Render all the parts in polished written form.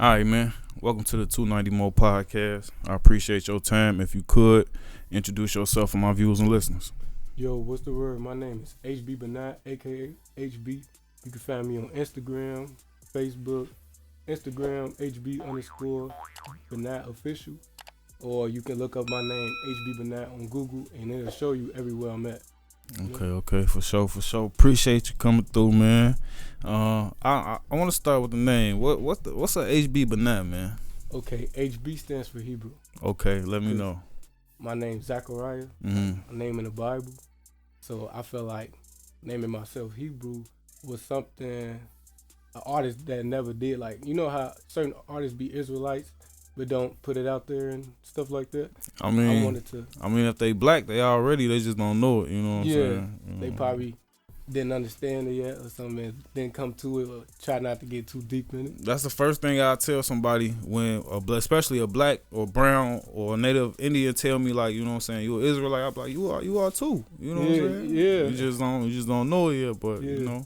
All right, man. Welcome to the 290 Mo podcast. I appreciate your time. If you could, introduce yourself for my viewers and listeners. Yo, what's the word? My name is HBBENII, aka HB. You can find me on Instagram, Facebook, Instagram, HB_BENII official. Or you can look up my name, HBBENII, on Google, and it'll show you everywhere I'm at. Okay, for sure. Appreciate you coming through, man. I want to start with the name. What's a HBBENII, man? Okay, HB stands for Hebrew. Okay, let me know. My name's Zachariah. Mm-hmm. A name in the Bible. So I feel like naming myself Hebrew was something an artist that never did. Like, you know how certain artists be Israelites but don't put it out there and stuff like that? I mean, if they black, they just don't know it, you know what I'm saying? They probably didn't understand it yet or something, and didn't come to it, or try not to get too deep in it. That's the first thing I tell somebody when, especially a black or brown or a native Indian, tell me, like, you know what I'm saying, you an Israelite. I'm like, you are too. You know what I'm saying? Yeah. You just don't know it yet, but you know,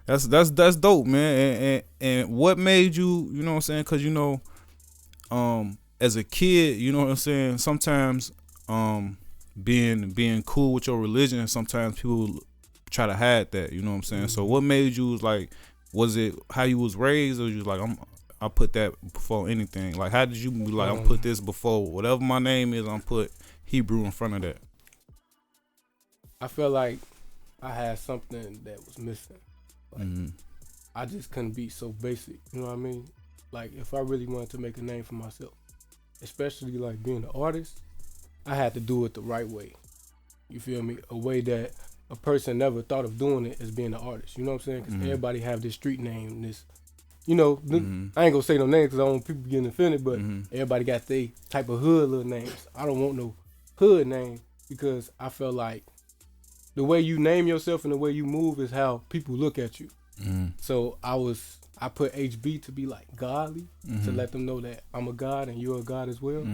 that's dope, man. And what made you, you know what I'm saying? Because you know, as a kid, you know what I'm saying, sometimes being cool with your religion, sometimes people try to hide that, you know what I'm saying? Mm-hmm. So what made you, like, was it how you was raised, or you was like, I put that before anything? Like, how did you be like, I'm put this before whatever my name is, I'm put Hebrew in front of that? I feel like I had something that was missing. Like, I just couldn't be so basic, you know what I mean? Like, if I really wanted to make a name for myself, especially like being an artist, I had to do it the right way. You feel me? A way that a person never thought of doing it as being an artist. You know what I'm saying? Because everybody have this street name, this, you know, I ain't gonna say no names because I don't want people getting offended, but everybody got their type of hood little names. I don't want no hood name because I feel like the way you name yourself and the way you move is how people look at you. So I put HB to be like godly, to let them know that I'm a god and you're a god as well.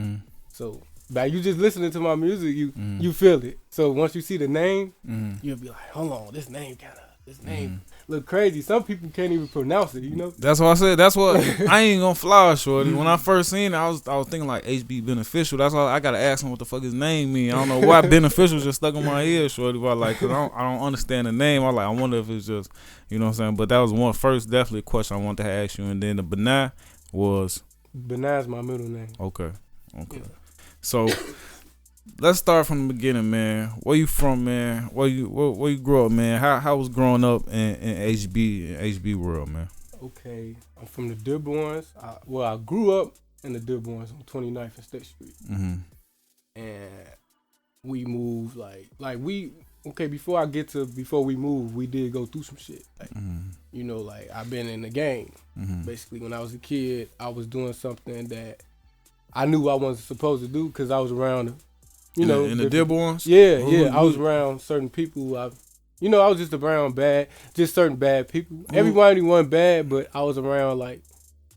So by you just listening to my music, you feel it. So once you see the name, you'll be like, hold on, this name look crazy. Some people can't even pronounce it, you know? That's what I said. That's what I ain't gonna fly, shorty. When I first seen it, I was thinking like HB beneficial. That's why I gotta ask him what the fuck his name mean. I don't know why beneficial just stuck in my ear, shorty. But like, cause I don't understand the name. I wonder if it's just, you know what I'm saying. But that was one first definitely question I wanted to ask you, and then the BENII was. BENII is my middle name. Okay. Yeah. So let's start from the beginning, man. Where you from, man? Where you grew up, man? How was growing up in HB world, man? Okay, I'm from the Dearborns. I grew up in the Dearborns on 29th and State Street. And we moved before we moved, we did go through some shit. Like, you know, like I've been in the game. Basically, when I was a kid, I was doing something that I knew I wasn't supposed to do because I was around, you know. In the Dearborns? Yeah. I was around certain people. I was just around certain bad people. Everybody wasn't bad, but I was around, like,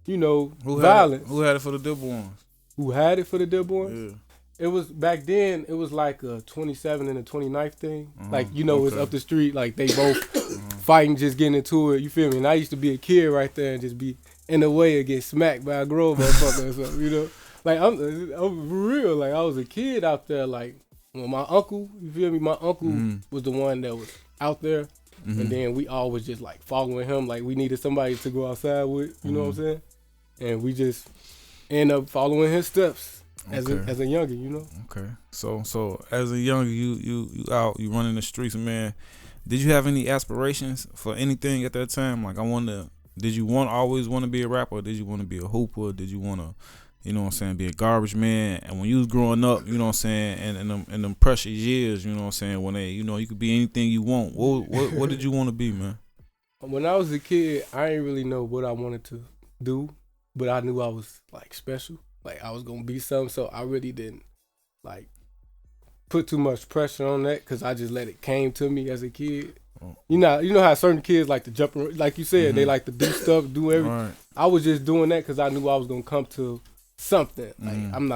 you know, violence. Who had it for the Dearborns? Who had it for the Dearborns? Yeah. It was, back then, it was like a 27 and a 29th thing. Like, you know, it's up the street. Like, they both fighting, just getting into it. You feel me? And I used to be a kid right there and just be in the way and get smacked by a grown motherfucker or something, you know? Like, I'm for real. Like, I was a kid out there. Like, when my uncle, you feel me? My uncle was the one that was out there. And then we all was just, like, following him. Like, we needed somebody to go outside with. You know what I'm saying? And we just end up following his steps as a youngin', you know? Okay. So as a youngin', you out, you running the streets, man. Did you have any aspirations for anything at that time? Like, did you always want to be a rapper? Or did you want to be a hooper? Did you want to, you know what I'm saying, be a garbage man? And when you was growing up, you know what I'm saying, and in them precious years, you know what I'm saying, when they, you know, you could be anything you want. What did you want to be, man? When I was a kid, I didn't really know what I wanted to do, but I knew I was, like, special. Like, I was going to be something, so I really didn't, like, put too much pressure on that because I just let it came to me as a kid. You know how certain kids like to jump, like you said, they like to do stuff, do everything. Right. I was just doing that because I knew I was going to come to something. Like, I'm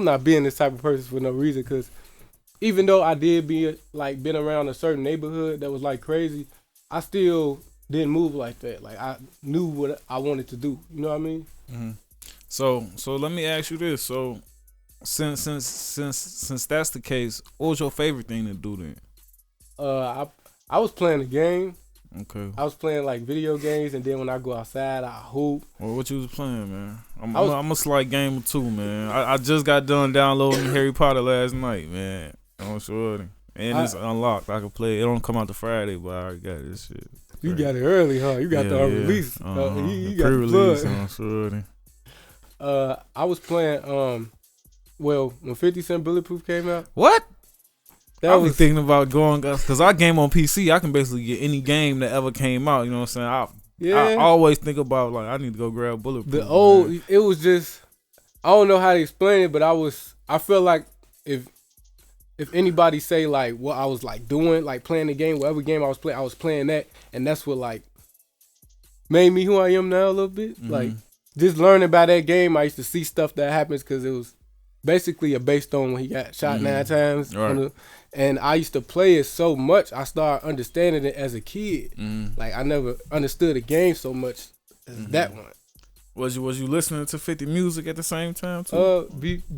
not being this type of person for no reason, because even though I did been around a certain neighborhood that was like crazy, I still didn't move like that. Like, I knew what I wanted to do. You know what I mean? So let me ask you this. So since that's the case, what was your favorite thing to do then? I was playing a game. Okay. I was playing like video games, and then when I go outside, I hoop. Well, what you was playing, man? I'm a slight gamer too, man. I just got done downloading Harry Potter last night, man. I'm sure. And it's unlocked. I can play it. It don't come out to Friday, but I already got this shit. You got it early, huh? You got the release. You got pre-release, the I'm sure. I was playing well, when 50 Cent Bulletproof came out. What? I was thinking about going, because I game on PC. I can basically get any game that ever came out. You know what I'm saying? I always think about, like, I need to go grab Bulletproof. It was just, I don't know how to explain it, but I feel like if anybody say, like, what I was, like, doing, like, playing the game, whatever game I was playing that, and that's what, like, made me who I am now a little bit. Mm-hmm. Like, just learning about that game, I used to see stuff that happens because it was basically based on when he got shot 9 times. Right. And I used to play it so much, I started understanding it as a kid. Like, I never understood the game so much as that one. Was you listening to 50 music at the same time too?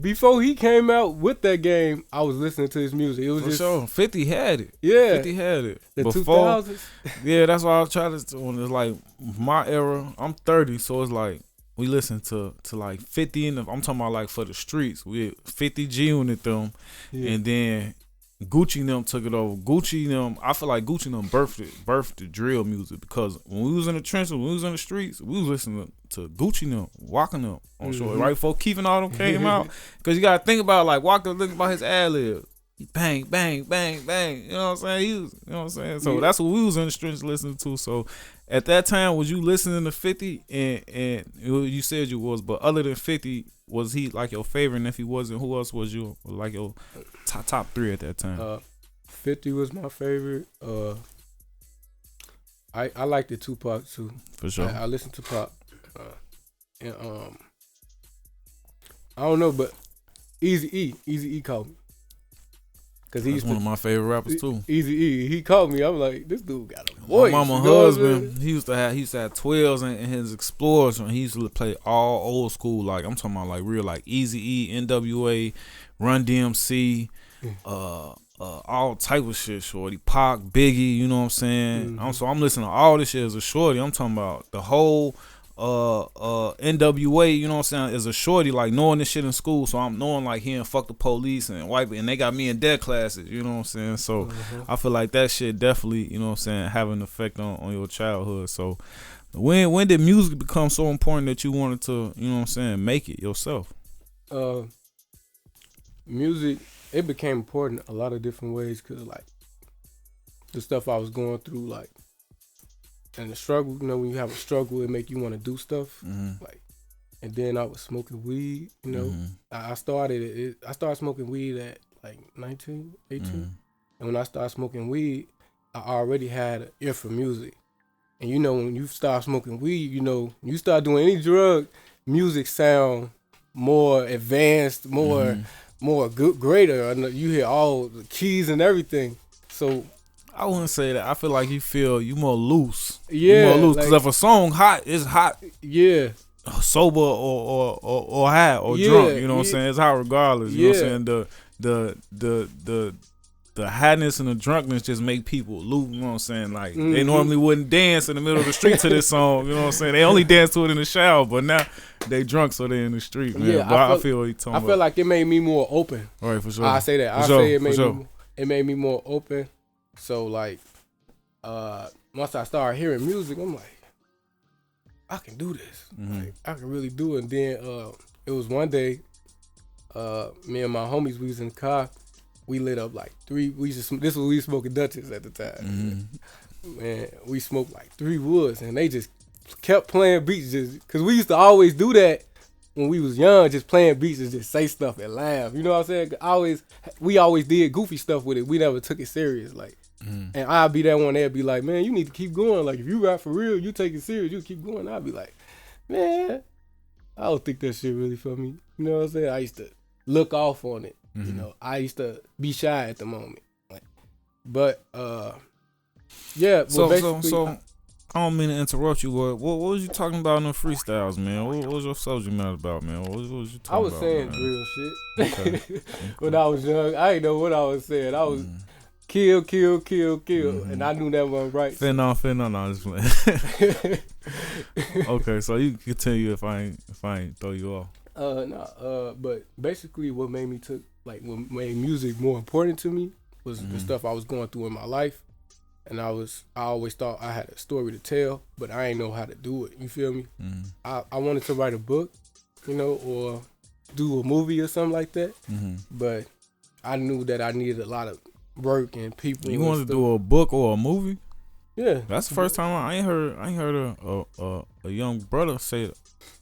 Before he came out with that game, I was listening to his music. It was For sure. 50 had it. Yeah. 50 had it. The Before, 2000s. Yeah, that's why I was trying to, when it's like my era, I'm 30, so it's like we listen to like 50 I'm talking about like for the streets. We had 50 G Unit them, and then Gucci them took it over. Gucci them, I feel like Gucci them birthed the drill music, because when we was in the trenches, when we was in the streets, we was listening to Gucci them, walking them on shore. Right before Keith and all them came out, because you gotta think about, like, Walker, think about his ad lib. Bang, bang, bang, bang. You know what I'm saying? You know what I'm saying? So that's what we was in the streets listening to. So at that time, was you listening to 50? And you said you was, but other than 50, was he like your favorite? And if he wasn't, who else was you like your top 3 at that time? 50 was my favorite. I like the Tupac too. For sure. I listened to Pop. And I don't know, but Eazy-E called me. Cause he's one of my favorite rappers too. Eazy-E, he called me. I'm like, this dude got a voice. My mama husband, he used to have 12s in his Explorers, and he used to play all old school, like, I'm talking about like real, like Eazy-E, NWA, Run DMC, all type of shit, shorty. Pac, Biggie, you know what I'm saying? So I'm listening to all this shit as a shorty. I'm talking about the whole NWA, you know what I'm saying, as a shorty, like knowing this shit in school. So I'm knowing, like, hearing Fuck the Police and Wipe It, and they got me in their classes, you know what I'm saying? So I feel like that shit definitely, you know what I'm saying, have an effect on your childhood. So when did music become so important that you wanted to, you know what I'm saying, make it yourself? Music, it became important a lot of different ways, because, like, the stuff I was going through, like, and the struggle, you know, when you have a struggle, it make you want to do stuff. Like, and then I was smoking weed, you know. I started smoking weed at like 19, 18. And when I started smoking weed, I already had an ear for music. And you know, when you start smoking weed, you know, you start doing any drug, music sound more advanced, more good, greater. You hear all the keys and everything. So I wouldn't say that. I feel like you more loose. Yeah. You more loose. Because if a song hot, it's hot. Yeah. Sober or high or drunk. You know what I'm saying? It's hot regardless. You know what I'm saying? The hotness and the drunkenness just make people loose. You know what I'm saying? Like, they normally wouldn't dance in the middle of the street to this song. You know what I'm saying? They only dance to it in the shower, but now they drunk, so they in the street, man. Yeah, but I feel what you're talking about. I feel like it made me more open. All right, for sure. I say that. It made me more open. So, like, once I started hearing music, I'm like, I can do this. Like, I can really do it. And then it was one day, me and my homies, we was in the car. We lit up like 3. This was we smoking Dutchess at the time. Man, we smoked like 3 woods, and they just kept playing beats, just because we used to always do that when we was young, just playing beats and just say stuff and laugh. You know what I'm saying? We always did goofy stuff with it. We never took it serious, like. And I'd be that one that'd be like, man, you need to keep going. Like, if you rap for real, you take it serious, you keep going. I'd be like, man, I don't think that shit really for me. You know what I'm saying? I used to look off on it. You know, I used to be shy at the moment. Like, but yeah. So I don't mean to interrupt you. What was you talking about in the freestyles, man? What was your subject matter about, man? What was you talking about? I was saying man? drill shit. Okay. When I was young, I didn't know what I was saying. I was kill, and I knew that wasn't right. Finna, no, just playing. Okay, so you can continue if I ain't throw you off. But basically, what made music more important to me was the stuff I was going through in my life. And I always thought I had a story to tell, but I ain't know how to do it. You feel me? I wanted to write a book, or do a movie or something like that. But I knew that I needed a lot of work and people. You wanted to do a book or a movie? Yeah, that's the first time I ain't heard a young brother say it.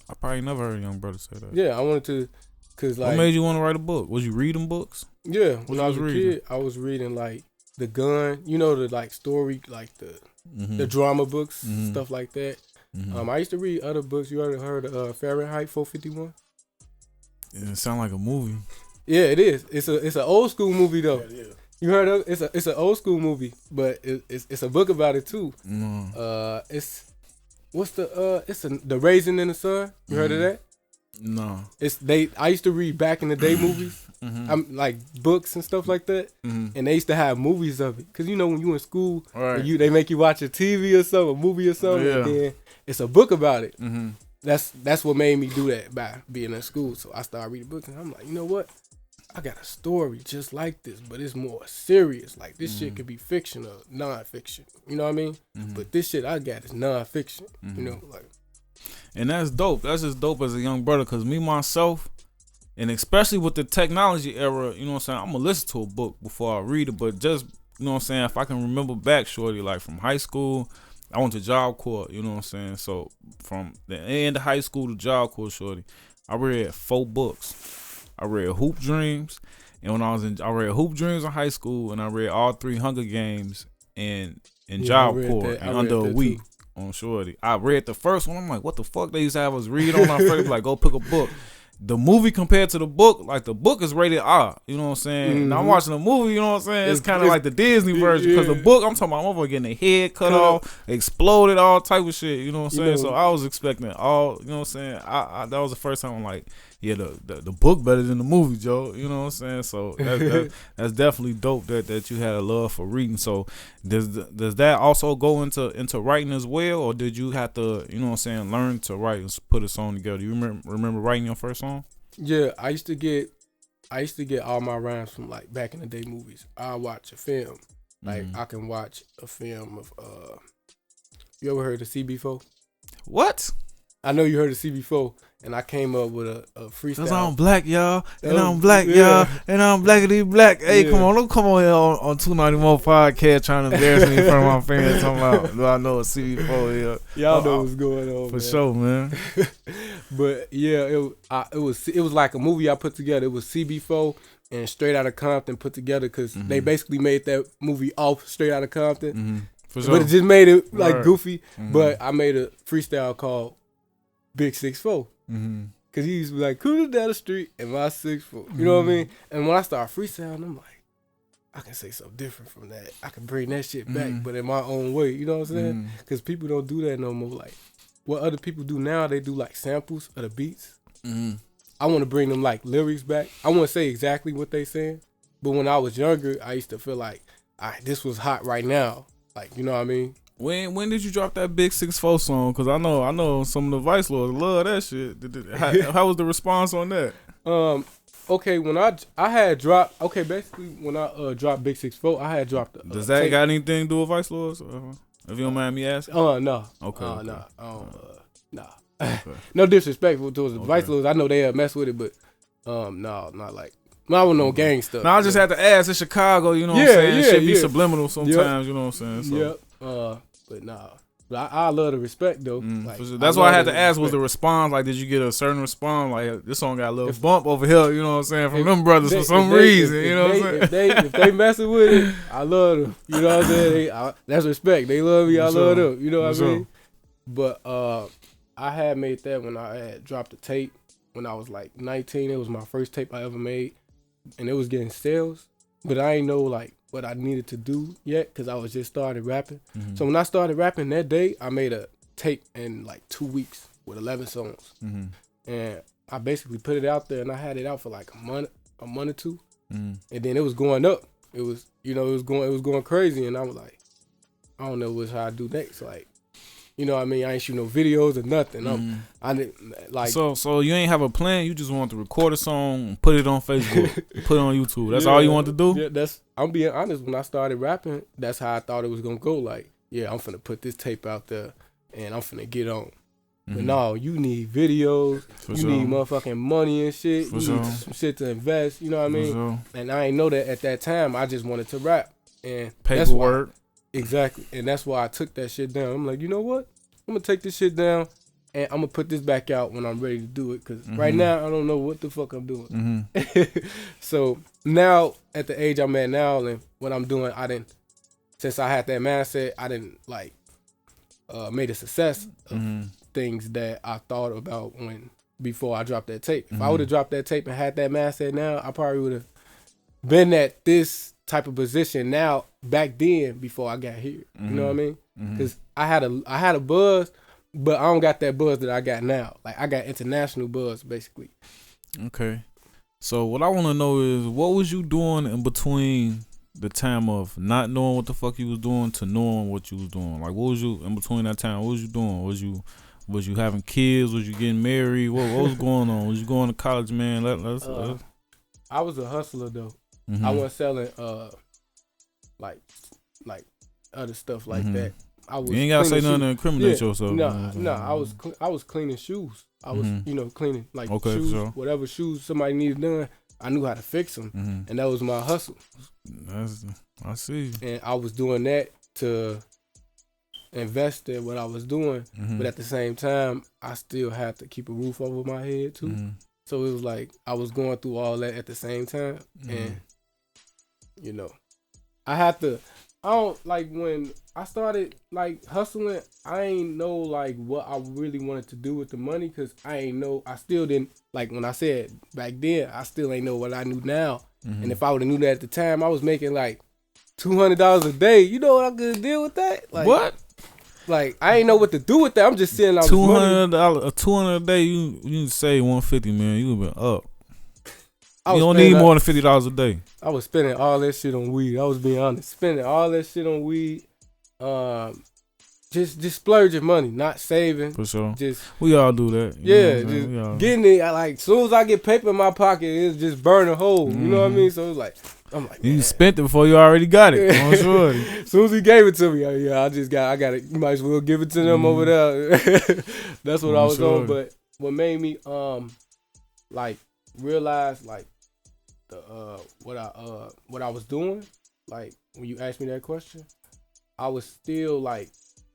I probably never heard a young brother say that. Yeah, I wanted to, cause like. What made you want to write a book? Was you reading books? Yeah, when I was a kid, I was reading like The Gun, the like story, like the drama books, stuff like that. I used to read other books. You heard of Fahrenheit 451? Yeah, it sound like a movie. Yeah, it is. It's an old school movie though. Yeah. You heard of it? It's an old school movie, but it's a book about it too. It's The Raisin in the Sun. You heard of that? No. I used to read back in the day movies. I'm like books and stuff like that, and they used to have movies of it. Cause when you in school, right, they make you watch a TV or something, a movie or something, and then it's a book about it. That's what made me do that by being in school. So I started reading books, and I'm like, you know what? I got a story just like this, but it's more serious. Like this shit could be fiction or non-fiction. You know what I mean? But this shit I got is non-fiction. And that's dope. That's just dope as a young brother. Cause me myself, and especially with the technology era, you know what I'm saying, I'm gonna listen to a book before I read it. But just, you know what I'm saying, if I can remember back, shorty, like from high school, I went to Job Corps, you know what I'm saying? So from the end of high school to Job Corps, shorty, I read 4 books. I read Hoop Dreams, and I read Hoop Dreams in high school, and I read all 3 Hunger Games and Job Corps in under a week on shorty. I read the first one. I'm like, what the fuck? They used to have us read on our first, like, go pick a book. The movie compared to the book, like the book is rated R, you know what I'm saying? And I'm watching the movie, you know what I'm saying? It's kind of like the Disney version, because the book, I'm talking about motherfucker getting their head cut off, exploded, all type of shit, you know what I'm saying? So I was expecting all, you know what I'm saying? That was the first time I'm like, yeah, the book better than the movie, Joe. You know what I'm saying? So that's definitely dope that you had a love for reading. So does that also go into writing as well, or did you have to, you know what I'm saying, learn to write and put a song together? You remember writing your first song? Yeah, I used to get all my rhymes from like back in the day movies. I watch a film, like I can watch a film of you ever heard of CB4? What? I know you heard of CB4. And I came up with a freestyle. Cause I'm black, y'all, and I'm black, y'all, and I'm blackity black. Hey, don't come on here on 291 podcast trying to embarrass me in front of my fans. Talking about, do I know a CB4 here? Y'all know what's going on, for sure, man. But yeah, it was like a movie I put together. It was CB4 and Straight Outta Compton put together, because they basically made that movie off Straight Outta Compton. For sure. But it just made it like goofy. But I made a freestyle called Big 6'4". Cause he used to be like, cruising down the street and my 6'4". You know what I mean? And when I started freestyling, I'm like, I can say something different from that. I can bring that shit back, but in my own way. You know what I'm saying? Cause people don't do that no more. Like what other people do now, they do like samples of the beats. I want to bring them like lyrics back. I want to say exactly what they saying. But when I was younger, I used to feel like, this was hot right now. Like, you know what I mean? When did you drop that Big 6'4" song? Cause I know some of the Vice Lords love that shit. How was the response on that? Okay, when I had dropped, basically when I dropped Big 6'4", I had dropped. Does that got anything to do with Vice Lords? If you don't mind me asking. No. Okay. Nah. Okay. No disrespectful towards the Vice Lords. I know they mess with it, but no, not like. I don't know gang stuff. No, I just had to ask. It's Chicago, you know what I'm saying? Shit be subliminal sometimes, you know what I'm saying? So. But nah. But I love the respect though. Like, that's why I had to ask, was the response, like, did you get a certain response? Like, this song got a little bump over here, you know what I'm saying, from them brothers for some reason, you know what I'm saying? If they messing with it, I love them. You know what I'm saying? That's respect. They love me, I love them. You know what I mean? But I had made that when I had dropped a tape when I was like 19. It was my first tape I ever made. And it was getting sales. But I ain't know, like, what I needed to do yet because I was just started rapping. Mm-hmm. So when I started rapping that day, I made a tape in like 2 weeks with 11 songs. Mm-hmm. And I basically put it out there and I had it out for like a month or two. Mm-hmm. And then it was going up. It was, it was going crazy. And I was like, I don't know what's how I do next. Like, you know what I mean? I ain't shoot no videos or nothing. Mm-hmm. I didn't like. So you ain't have a plan. You just want to record a song, put it on Facebook, put it on YouTube. That's all you want to do. Yeah, I'm being honest. When I started rapping, that's how I thought it was gonna go. Like, yeah, I'm finna put this tape out there, and I'm finna get on. Mm-hmm. But no, you need videos. You need motherfucking money and shit. You need some shit to invest. You know what I mean? And I ain't know that at that time. I just wanted to rap and paperwork. Exactly. And that's why I took that shit down. I'm like, you know what? I'm going to take this shit down and I'm going to put this back out when I'm ready to do it. Because right now, I don't know what the fuck I'm doing. Mm-hmm. So now, at the age I'm at now and what I'm doing, since I had that mindset, I didn't like made a success of things that I thought about before I dropped that tape. If I would have dropped that tape and had that mindset now, I probably would have been at this type of position now back then before I got here. You know what I mean? Because I had a buzz, but I don't got that buzz that I got now. Like I got international buzz basically. Okay. So what I want to know is what was you doing in between the time of not knowing what the fuck you was doing to knowing what you was doing? Like what was you in between that time? What was you doing? Was you having kids? Was you getting married? What was going on? Was you going to college, man? Let's I was a hustler though. Mm-hmm. I wasn't selling like other stuff like that. You ain't gotta say nothing to incriminate yourself. No, I was cleaning shoes. I was cleaning like shoes, whatever shoes somebody needed done. I knew how to fix them, and that was my hustle. I see. And I was doing that to invest in what I was doing, but at the same time, I still had to keep a roof over my head too. So it was like I was going through all that at the same time, and I don't like when I started like hustling. I ain't know like what I really wanted to do with the money because I still didn't like when I said back then. I still ain't know what I knew now. And if I would have knew that at the time, I was making like $200 a day. You know what I could deal with that? Like what? Like I ain't know what to do with that. I'm just saying like $200 $200 a day. You say $150, man. You been up. You don't need more than $50 a day. I was spending all that shit on weed. I was being honest. Spending all that shit on weed. Just splurging money, not saving. For sure. Just we all do that. Getting it. Like as soon as I get paper in my pocket, it's just burning a hole. You know what I mean? So it's like I'm like, you spent it before you already got it. I'm sure. As soon as he gave it to me, I got it. You might as well give it to them over there. That's what I was on. But what made me like realize like what I was doing, like when you asked me that question, I was still like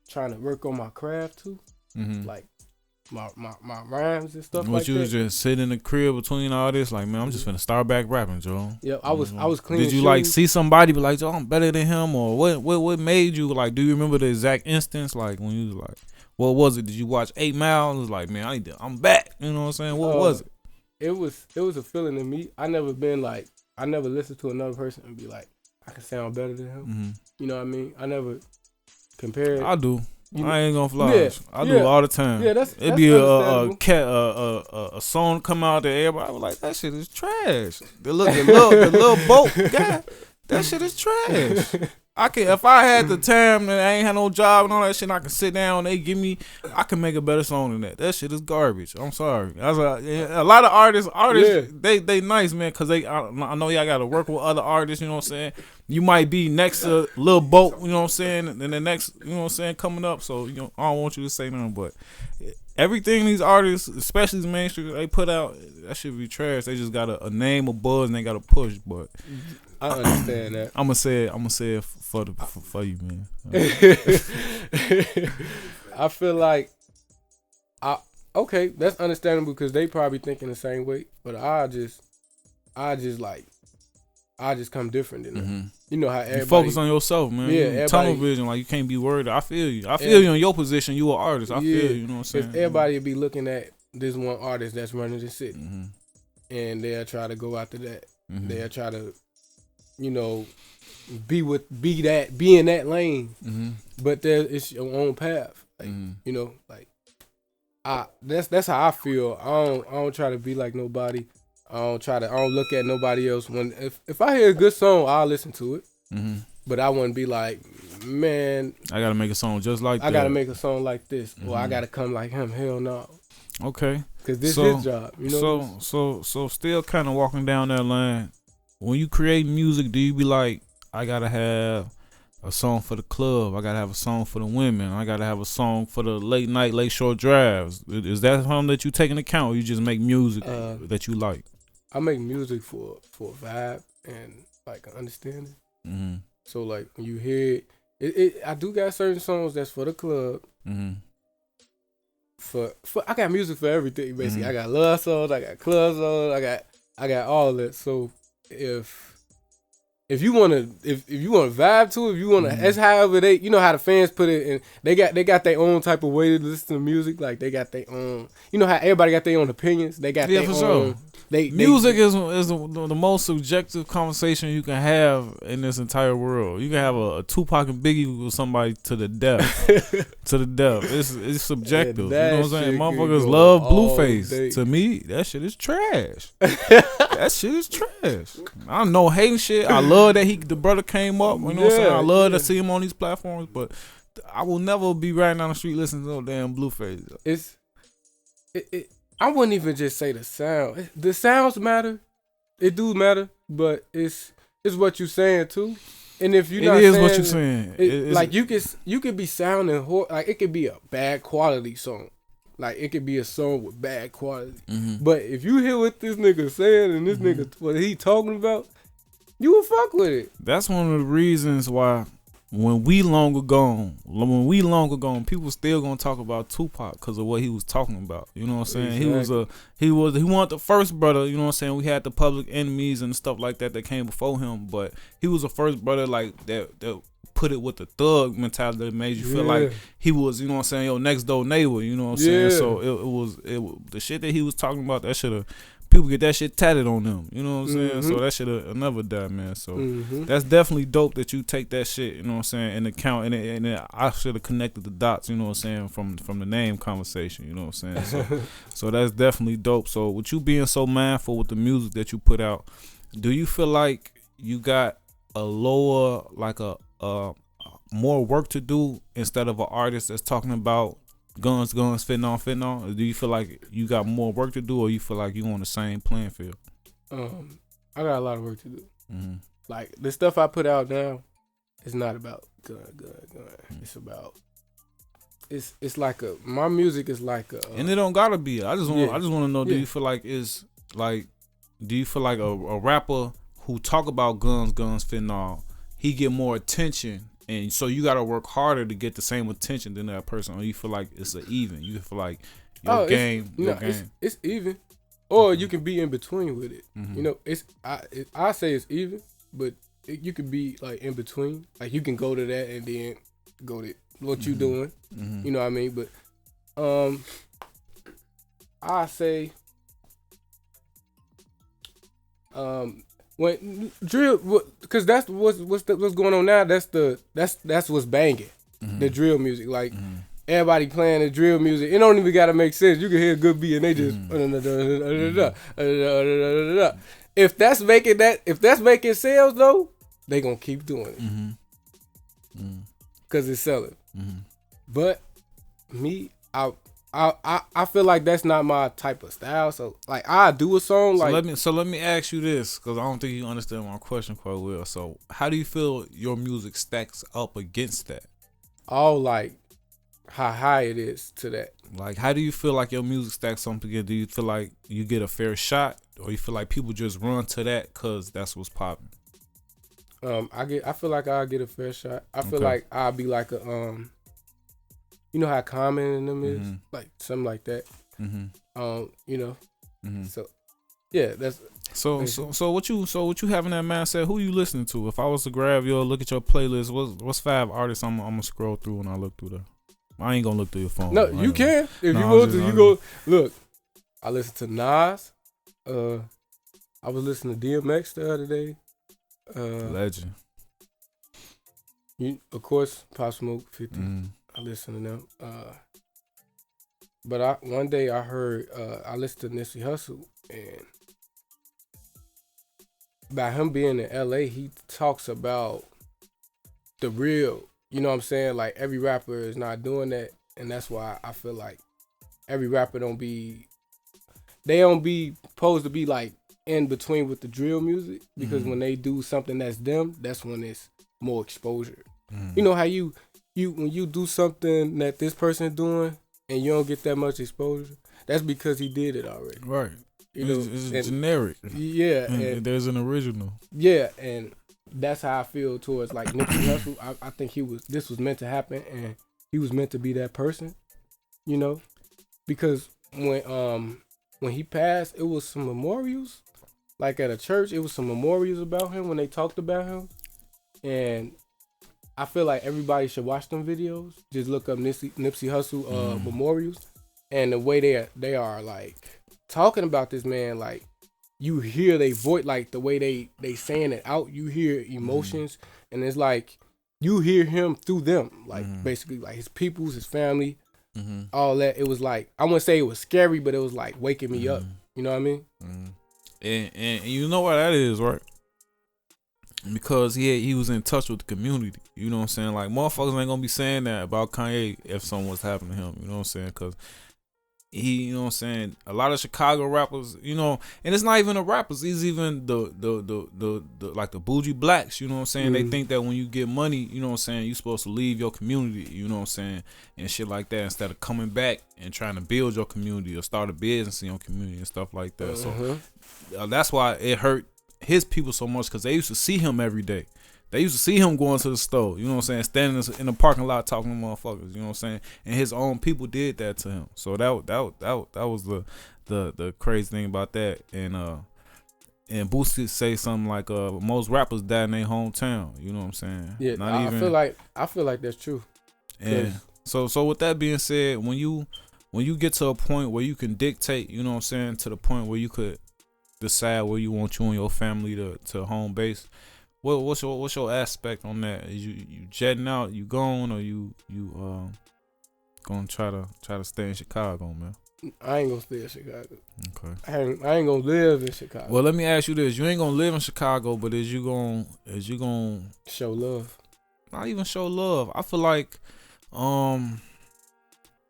trying to work on my craft too, like my rhymes and stuff like that. You was just sitting in the crib between all this, like man, I'm just finna start back rapping, Joe. Yeah, I was cleaning. Did you shoes. like see somebody be like, Joe, I'm better than him, or what made you like? Do you remember the exact instance, like when you was like, what was it? Did you watch 8 Mile? It was like, man, I'm back. You know what I'm saying? What was it? It was a feeling in me. I never listened to another person and be like, I can sound better than him. You know what I mean? I never compared. I do. I ain't gonna fly. Yeah, I do it all the time. Yeah, it'd be a song come out that everybody was like, that shit is trash. The little boat guy, that shit is trash. If I had the time and I ain't had no job and all that shit, I can sit down and I can make a better song than that. That shit is garbage. I'm sorry. A lot of artists, they nice, man, because I know y'all got to work with other artists, you know what I'm saying? You might be next to Lil Boat, you know what I'm saying? And the next, you know what I'm saying, coming up. So, I don't want you to say nothing, but everything these artists, especially the mainstream, they put out, that should be trash. They just got a name, a buzz, and they got a push, but I understand that. I'm gonna say it for you, man. I feel like that's understandable because they probably thinking the same way, but I just come different than them. You know how everybody you focus on yourself, man. Yeah, tunnel vision, like you can't be worried. I feel you. I feel you in your position. You an artist. I feel you. You know what I'm saying? If everybody be looking at this one artist that's running the city, and they'll try to go after that. They'll try to, be in that lane, but it's your own path. Like you know, like that's how I feel. I don't try to be like nobody. I don't look at nobody else. If I hear a good song, I'll listen to it. But I wouldn't be like, man, I gotta make a song just like that. I gotta make a song like this, or I gotta come like him. Hell no. Okay. Cause this is his job, you know. So still kind of walking down that line. When you create music, do you be like, I gotta have a song for the club, I gotta have a song for the women, I gotta have a song for the late night, late short drives? Is that something that you take into account, or you just make music that you like? I make music for a vibe and like an understanding. So like when you hear it, I do got certain songs that's for the club. For I got music for everything basically. I got love songs, I got club songs, I got all that. So if you wanna vibe to it, if you wanna that's however they, you know how the fans put it, and they got their own type of way to listen to music. Like they got their own, you know how everybody got their own opinions. They got their own. Sure. Music is the most subjective conversation you can have in this entire world. You can have a Tupac and Biggie with somebody to the death. To the death. It's subjective. Yeah, you know what I'm saying? Motherfuckers love Blueface. To me, that shit is trash. That shit is trash. I don't know hating shit. I love that the brother came up. You know what I'm saying? I love to see him on these platforms, but I will never be riding down the street listening to no damn Blueface. I wouldn't even just say the sound. The sounds matter. It do matter, but it's what you saying too. And if you're not saying, what you're saying. Like you could be sounding like it could be a bad quality song. Like it could be a song with bad quality. But if you hear what this nigga saying and this nigga what he talking about, you will fuck with it. That's one of the reasons why when we longer gone, people still gonna talk about Tupac because of what he was talking about. You know what I'm saying? Exactly. He wasn't the first brother. You know what I'm saying? We had the Public Enemies and stuff like that came before him, but he was the first brother like that put it with the thug mentality that made you feel like he was, you know what I'm saying, your next door neighbor. You know what I'm saying? So it was the shit that he was talking about. That should have. People get that shit tatted on them, you know what I'm saying? So that should have never died, man. So that's definitely dope that you take that shit, you know what I'm saying, in account. And I should have connected the dots, you know what I'm saying, from the name conversation, you know what I'm saying? So that's definitely dope. So with you being so mindful with the music that you put out, do you feel like you got a lower, like a more work to do instead of an artist that's talking about guns, fitting on? Or do you feel like you got more work to do, or you feel like you on the same playing field? I got a lot of work to do. Like the stuff I put out now, it's not about gun. It's about it's like my music is like a, and it don't gotta be. I just want to know. Do you feel like do you feel like a rapper who talk about guns, fentanyl, he get more attention? And so you gotta work harder to get the same attention than that person, or you feel like it's an even. You feel like your game. It's even, or you can be in between with it. You know, I say it's even, but you could be like in between. Like you can go to that and then go to what you doing. You know what I mean? But I say when drill, because that's what's going on now. That's what's banging, the drill music. Like everybody playing the drill music. It don't even gotta make sense. You can hear a good beat and they just. If that's making sales though, they gonna keep doing it because it's selling. But me, I feel like that's not my type of style. So like I do a song like. Let me ask you this, because I don't think you understand my question quite well. So how do you feel your music stacks up against that? All like how high it is to that. Like how do you feel like your music stacks up together? Do you feel like you get a fair shot, or you feel like people just run to that because that's what's popping? I feel like I'll get a fair shot. I feel like I'll be like a you know how Common in them is? Like something like that. You know. So yeah, that's so what you having that mindset? Who you listening to? If I was to grab look at your playlist, what's 5 artists I'm gonna scroll through when I look through there? I ain't gonna look through your phone. No, you can. If you want to, you go look. I listen to Nas. I was listening to DMX the other day. Legend. Of course, Pop Smoke, 50. I listen to them. But one day I heard, I listened to Nipsey Hussle, and by him being in LA, he talks about the real, you know what I'm saying? Like, every rapper is not doing that, and that's why I feel like every rapper don't be supposed to be like in between with the drill music, because when they do something that's them, that's when it's more exposure. You know how you when you do something that this person doing and you don't get that much exposure, that's because he did it already. Right. You know, it's generic. Yeah. And there's an original. Yeah, and that's how I feel towards like Nipsey Hussle. I think this was meant to happen, and he was meant to be that person, you know? Because when he passed, it was some memorials. Like at a church, it was some memorials about him when they talked about him. And I feel like everybody should watch them videos. Just look up Nipsey Hussle memorials, and the way they are like talking about this man, like you hear they voice, like the way they saying it out. You hear emotions, and it's like you hear him through them, like basically like his peoples, his family, all that. It was like, I wouldn't say it was scary, but it was like waking me up. You know what I mean? And you know why that is, right? Because he was in touch with the community. You know what I'm saying? Like, motherfuckers ain't gonna be saying that about Kanye if something was happening to him. You know what I'm saying? Because he, you know what I'm saying, a lot of Chicago rappers, you know, and it's not even the rappers, it's even the like the bougie blacks, you know what I'm saying? They think that when you get money, you know what I'm saying, you're supposed to leave your community, you know what I'm saying, and shit like that, instead of coming back and trying to build your community or start a business in your community and stuff like that. So that's why it hurt his people so much, because they used to see him every day. They used to see him going to the store, you know what I'm saying, standing in the parking lot talking to motherfuckers, you know what I'm saying, and his own people did that to him. So that was the crazy thing about that. And Boosie say something like most rappers die in their hometown, you know what I'm saying? Yeah, I feel like that's true. And so with that being said, when you get to a point where you can dictate, you know what I'm saying, to the point where you could decide where you want you and your family to home base, what's your aspect on that? Is you jetting out, you going, or you gonna try to stay in Chicago, man? I ain't gonna stay in Chicago. Okay. I ain't gonna live in Chicago. Well, let me ask you this: you ain't gonna live in Chicago, but is you gonna show love? Not even show love. I feel like, you know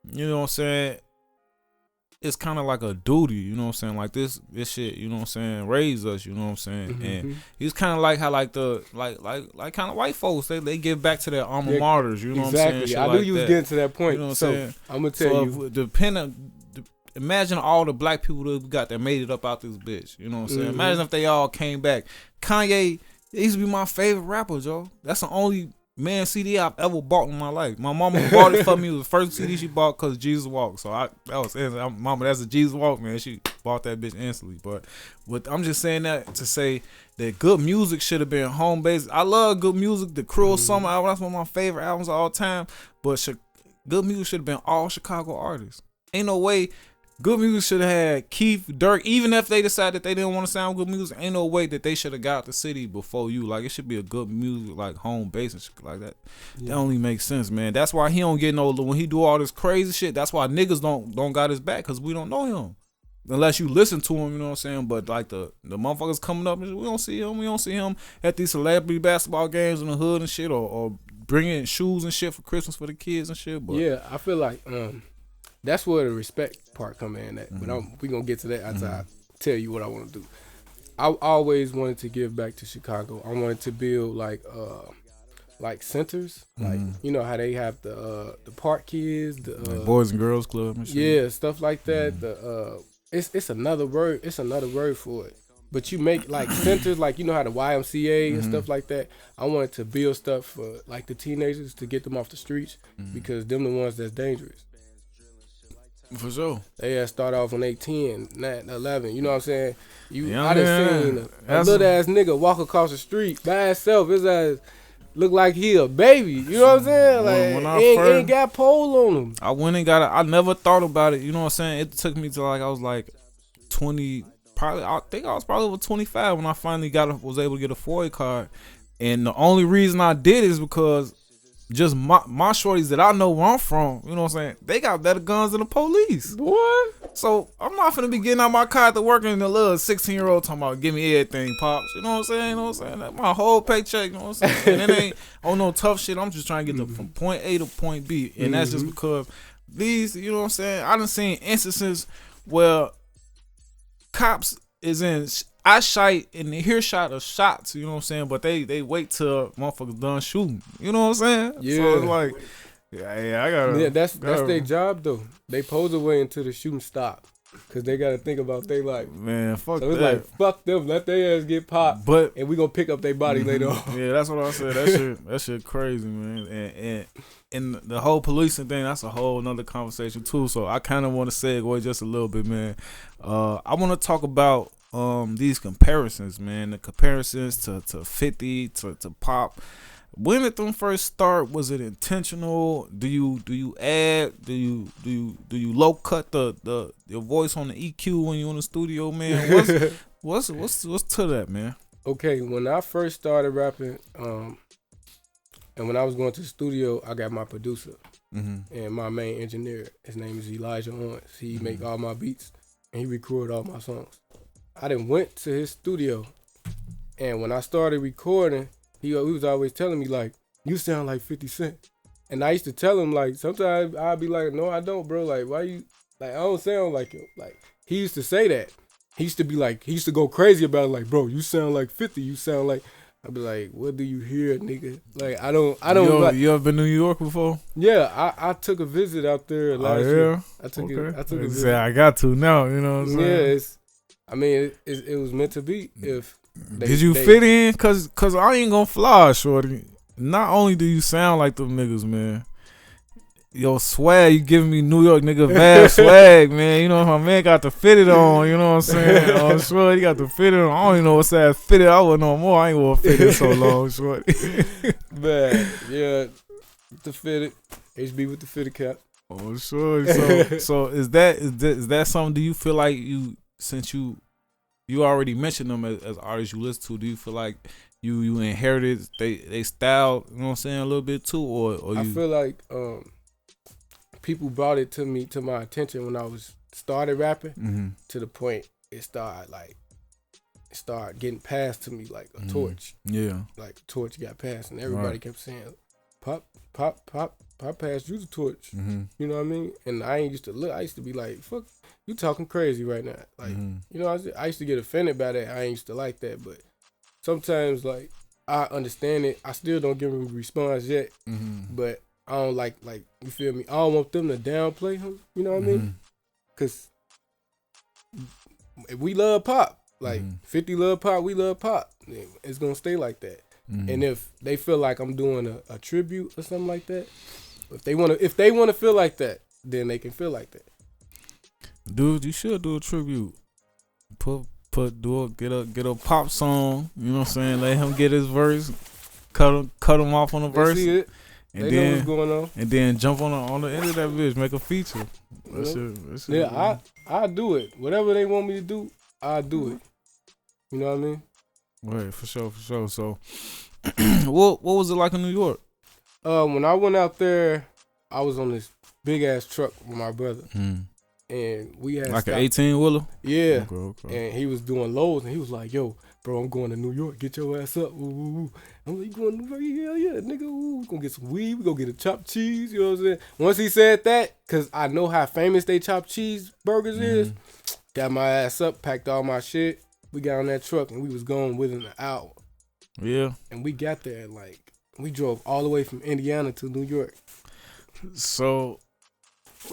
what I'm saying, it's kind of like a duty, you know what I'm saying? Like this shit, you know what I'm saying, raised us, you know what I'm saying? And he's kind of like how like kind of white folks, they give back to their alma maters, you know what I'm saying? Exactly. I knew you was getting to that point. You know what I'm saying? I'm gonna tell you. Imagine all the black people that we got that made it up out this bitch, you know what I'm saying? Imagine if they all came back. Kanye, he used to be my favorite rapper, Joe. That's the only man CD I've ever bought in my life. My mama bought it for me. It was the first CD she bought because Jesus Walked. So mama, that's a Jesus Walk, man. She bought that bitch instantly. But I'm just saying that to say that good music should have been home based. I love good music. The Cruel Summer album, that's one of my favorite albums of all time. But good music should have been all Chicago artists. Ain't no way. Good music should have had Keith, Dirk. Even if they decided they didn't want to sound good music, ain't no way that they should have got the city before you. Like, it should be a good music, like home base and shit like that. Yeah. That only makes sense, man. That's why he don't get no, when he do all this crazy shit, that's why niggas don't got his back, because we don't know him. Unless you listen to him, you know what I'm saying? But like the motherfuckers coming up, we don't see him. We don't see him at these celebrity basketball games in the hood and shit, or bringing shoes and shit for Christmas for the kids and shit. But yeah, I feel like that's where the respect part come in at. But we gonna get to that after I tell you what I want to do. I always wanted to give back to Chicago. I wanted to build like centers, like you know how they have the park kids, the like Boys and Girls Club and shit. Yeah, stuff like that. It's another word. It's another word for it. But you make like centers, like you know how the YMCA and stuff like that. I wanted to build stuff for like the teenagers to get them off the streets, because them the ones that's dangerous. For sure. They had start off when they 10, 9, 11. You know what I'm saying? I done seen a little ass nigga walk across the street by himself. His ass look like he a baby. You know what I'm saying? Like, when ain't got pole on him. I went and got it. I never thought about it. You know what I'm saying? It took me to like, I was like 20, probably, I think I was probably over 25 when I finally was able to get a FOIA card. And the only reason I did it is because just my shorties that I know where I'm from, you know what I'm saying, they got better guns than the police. What? So I'm not finna be getting out my car to work and the little 16-year-old talking about give me everything, pops. You know what I'm saying? You know what I'm saying? That's my whole paycheck, you know what I'm saying? And it ain't on no tough shit. I'm just trying to get from point A to point B. And that's just because these, you know what I'm saying, I done seen instances where cops is in eyesight and they hear shot of shots, you know what I'm saying, but they wait till motherfuckers done shooting. You know what I'm saying? Yeah. So it's like, I gotta. Yeah, that's their job though. They pose away until the shooting stop, cause they gotta think about their life. Man, fuck so it's that. like fuck them, let their ass get popped, and we gonna pick up their body later on. Yeah, that's what I said. That shit crazy, man. And the whole policing thing, that's a whole nother conversation too. So I kind of want to segue just a little bit, man. I want to talk about these comparisons, man. The comparisons to 50 to Pop. When did them first start? Was it intentional? Do you add? Do you low cut your voice on the EQ when you in the studio, man? What's to that, man? Okay, when I first started rapping, and when I was going to the studio, I got my producer and my main engineer. His name is Elijah Owens. He make all my beats and he record all my songs. I then went to his studio, and when I started recording, he was always telling me, like, you sound like 50 Cent. And I used to tell him, like, sometimes I'd be like, no, I don't, bro. Like, why you, like, I don't sound like him. Like, he used to say that. He used to be like, he used to go crazy about it, like, bro, you sound like 50. You sound like, I'd be like, what do you hear, nigga? Like, I don't. You ever been to New York before? Yeah, I took a visit out there last year. I took a visit. I got to now, you know what I'm saying? Yeah, it was meant to be. If did you fit in? Cause I ain't gonna fly, shorty. Not only do you sound like them niggas, man. Yo, swag, you giving me New York nigga vibe swag, man. You know, my man got to fit it on, you know what I'm saying? Oh, shorty, he got to fit it on. I don't even know what size fit it. I wouldn't know more. I ain't gonna fit it so long, shorty. Man, yeah, the fitted. HB with the fitted cap. Oh, sure. So is that something? Do you feel like since you already mentioned them as artists you listen to, do you feel like you inherited they style, you know what I'm saying, a little bit too, or you? I feel like people brought it to my attention when I was started rapping, to the point it started getting passed to me like a torch. Yeah, like a torch got passed, and everybody kept saying, "Pop, passed you the torch." You know what I mean? And I ain't used to look. I used to be like, "Fuck, you talking crazy right now." Like, you know, I used to get offended by that. I ain't used to like that, but sometimes, like, I understand it. I still don't give him a response yet, but I don't like, you feel me? I don't want them to downplay him. You know what I mean? Because we love Pop. Like, 50 love Pop, we love Pop. It's going to stay like that. And if they feel like I'm doing a tribute or something like that, if they want to feel like that, then they can feel like that. Dude, you should do a tribute. Get a Pop song, you know what I'm saying? Let him get his verse, cut him off on the verse. See it. And they know what's going on. And then jump on the end of that bitch, make a feature. That's yeah, I do it. Whatever they want me to do, I do it. You know what I mean? Right, for sure. So, what was it like in New York? When I went out there, I was on this big ass truck with my brother, and we had like an 18-wheeler. Yeah, okay. And he was doing loads, and he was like, "Yo, bro, I'm going to New York. Get your ass up." Ooh. I'm like, "You going to New York? Yeah, nigga. Ooh, we gonna get some weed. We gonna get a chopped cheese." You know what I'm saying? Once he said that, cause I know how famous they chopped cheese burgers is. Got my ass up, packed all my shit. We got on that truck and we was going within an hour. Yeah. And we got there and we drove all the way from Indiana to New York. So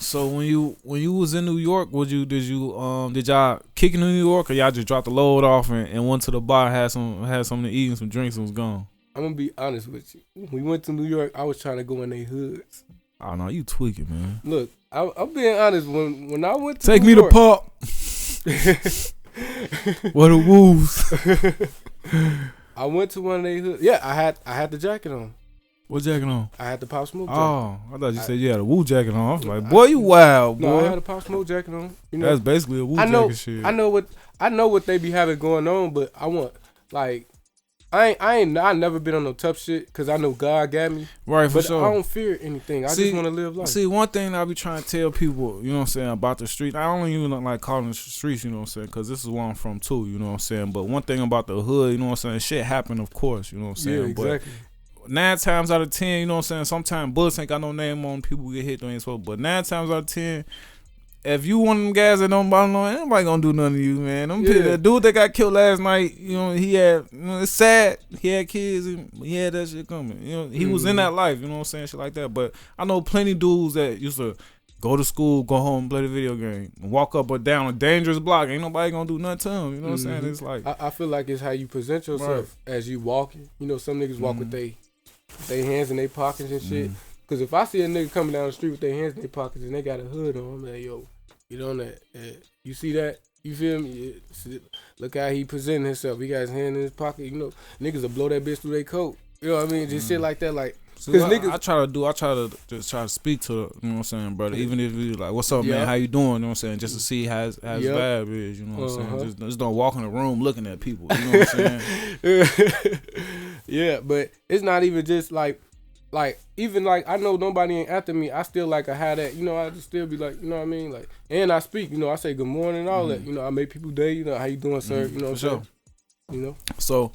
when you was in New York, did y'all kick in New York, or y'all just dropped the load off and went to the bar, had something to eat and some drinks and was gone? I'm gonna be honest with you. When we went to New York, I was trying to go in their hoods. Oh no, you tweaking, man. Look, I'm being honest. When I went to Take New me York, to Pop. What the wolves? I went to one of their hoods. Yeah, I had the jacket on. What jacket on? I had the Pop Smoke jacket. Oh, I thought you said you had a Woo jacket on. I was like, boy, you wild, boy. No, I had a Pop Smoke jacket on. You know, that's basically a Woo jacket shit. I know what they be having going on, but I want I never been on no tough shit because I know God got me. Right, for but sure. I don't fear anything. I just want to live life. See, one thing I be trying to tell people, you know what I'm saying, about the street. I don't even like calling the streets, you know what I'm saying, because this is where I'm from too, you know what I'm saying. But one thing about the hood, you know what I'm saying, shit happen, of course, you know what I'm saying. Yeah, exactly. But 9 times out of 10, you know what I'm saying, sometimes bullets ain't got no name on, people get hit, they ain't supposed. But 9 times out of 10, if you one of them guys that don't bother no, ain't nobody gonna do nothing to you, man. Them people, that dude that got killed last night, you know, he had, you know, it's sad. He had kids and he had that shit coming. You know, he was in that life, you know what I'm saying, shit like that. But I know plenty dudes that used to go to school, go home, play the video game, and walk up or down a dangerous block. Ain't nobody gonna do nothing to him. You know what I'm saying? It's like I feel like it's how you present yourself as you walking. You know, some niggas walk with their hands in their pockets and shit. Because if I see a nigga coming down the street with their hands in their pockets and they got a hood on, I'm like, yo, you know that? You see that? You feel me? Look how he presenting himself. He got his hand in his pocket. You know, niggas will blow that bitch through their coat. You know what I mean? Just shit like that. Like, cause niggas, I try to just try to speak to, you know what I'm saying, brother. Even if you like, what's up, man? How you doing? You know what I'm saying? Just to see how his vibe is. You know what I'm saying? Just don't walk in the room looking at people. You know what I'm saying? Yeah, but it's not even just like even like I know nobody ain't after me. I still like I had that. You know, I just still be like, you know what I mean? Like, and I speak. You know, I say good morning and all that. You know, I make people day. You know, how you doing, sir? You know what I'm saying? You know. So,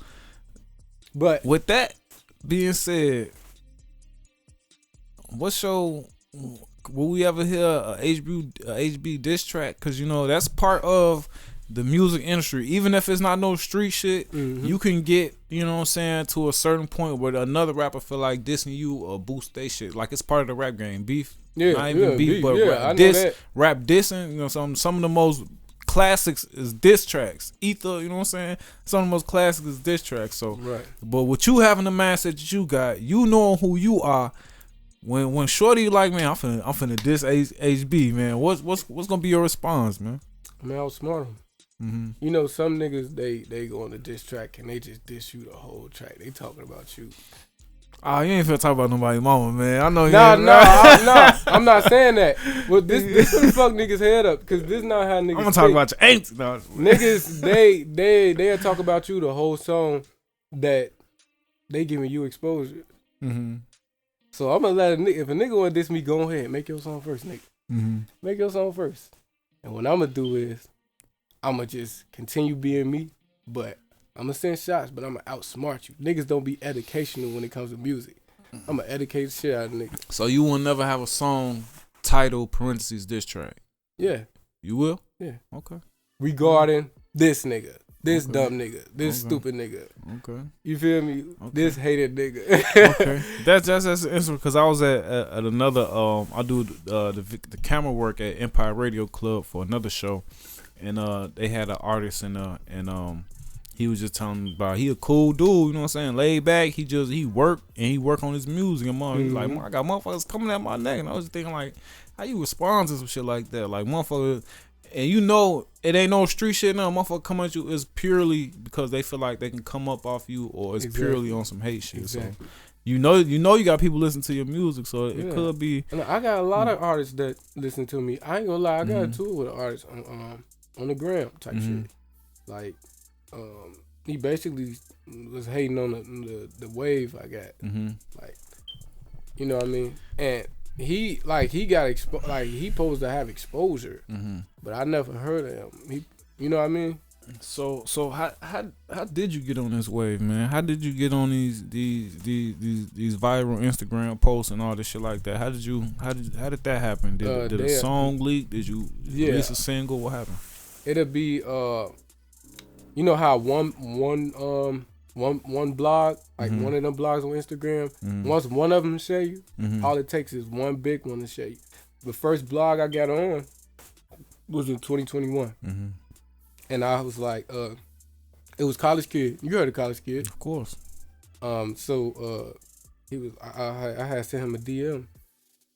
but with that being said, what's your, will we ever hear a HB diss track? Because, you know, that's part of the music industry. Even if it's not no street shit, you can get, you know what I'm saying, to a certain point where another rapper feel like dissing you or boost they shit. Like, it's part of the rap game. Beef. Not even beef, but rap dissing. You know, some of the most classics is diss tracks. Ether, you know what I'm saying? Some of the most classics is diss tracks. So, but with you having the mindset that you got, you knowing who you are, when shorty like, man, I'm finna diss HB, man. What's gonna be your response, man? Man, I was smart. You know, some niggas they go on the diss track and they just diss you the whole track. They talking about you. Oh, you ain't finna talk about nobody's mama, man. I know you. I'm not saying that. But this gonna fuck niggas head up because this not how niggas. I'm gonna talk about your aunts. No. Niggas, they'll talk about you the whole song that they giving you exposure. So I'm gonna let a nigga, if a nigga wanna diss me, go ahead, make your song first, nigga. Make your song first. And what I'm gonna do is, I'm gonna just continue being me, but I'm gonna send shots, but I'm gonna outsmart you. Niggas don't be educational when it comes to music. I'm gonna educate the shit out of niggas. So you will never have a song title parentheses diss track? Yeah. You will? Yeah. Okay. Regarding this nigga, this dumb nigga, this stupid nigga. Okay. You feel me? This hated nigga. Okay. That's interesting because I was at another I do the camera work at Empire Radio Club for another show, and they had an artist and he was just telling me about, he a cool dude, you know what I'm saying, laid back. He work on his music and he's like, I got motherfuckers coming at my neck, and I was thinking like, how you respond to some shit like that? Like, motherfuckers, and you know it ain't no street shit now. Motherfucker come at you is purely because they feel like they can come up off you, or it's purely on some hate shit. So you know you got people listen to your music, so it could be. And I got a lot of artists that listen to me. I ain't gonna lie, I got a tour with an artist on the gram type shit. Like, he basically was hating on the wave I got. Like, you know what I mean? And he got he supposed to have exposure, but I never heard of him. He, you know what I mean? So how did you get on this wave, man? How did you get on these viral Instagram posts and all this shit like that? How did that happen? Did a song leak? Did you release a single? What happened? It'll be you know how one blog, like one of them blogs on Instagram, once one of them share you, all it takes is one big one to share you. The first blog I got on was in 2021. And I was like, it was College Kid. You heard of College Kid. Of course. So he was, I had sent him a DM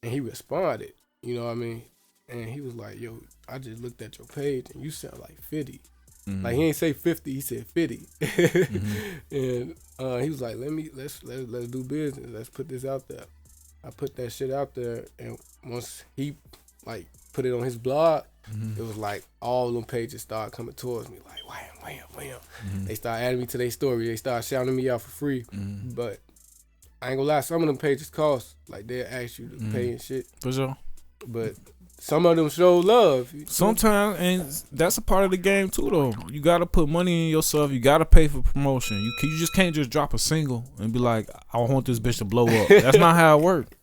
and he responded, you know what I mean? And he was like, yo, I just looked at your page and you sound like 50. Like, he ain't say 50, he said 50. And he was like, let's do business. Let's put this out there. I put that shit out there, and once he like put it on his blog, it was like all them pages started coming towards me, like wham. They started adding me to their story. They started shouting me out for free. But I ain't gonna lie, some of them pages cost. Like, they'll ask you to pay and shit. For sure. But some of them show love. Sometimes, and that's a part of the game too, though. You gotta put money in yourself. You gotta pay for promotion. You just can't just drop a single and be like, I want this bitch to blow up. That's not how it works.